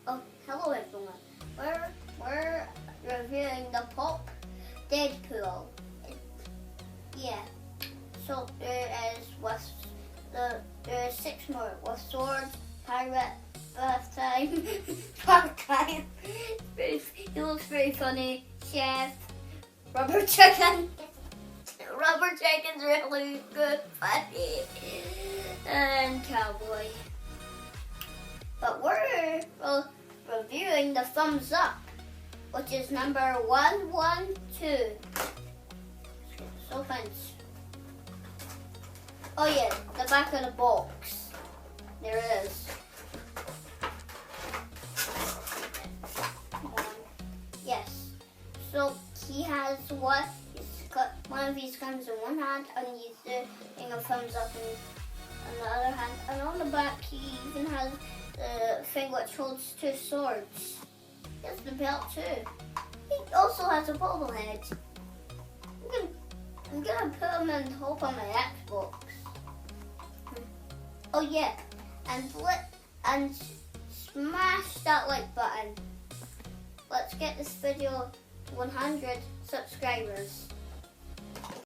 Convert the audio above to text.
Oh, hello everyone. We're reviewing the pop Deadpool. Yeah. So there is 6 more with sword, pirate, bath time, park time. He looks very funny. Chef, rubber chicken. Rubber chicken's really good, funny, and cowboy. But we're reviewing the thumbs up, which is number 112. So thanks. Oh yeah, the back of the box. There it is. Yes. So he has one of these guns in one hand, and he's doing a thumbs up in the other hand. And on the back, he even has the thing which holds 2 swords. He has the belt too. He also has a bobble head. I'm gonna put him in hope on my Xbox. Oh yeah, and smash that like button. Let's get this video to 100 subscribers.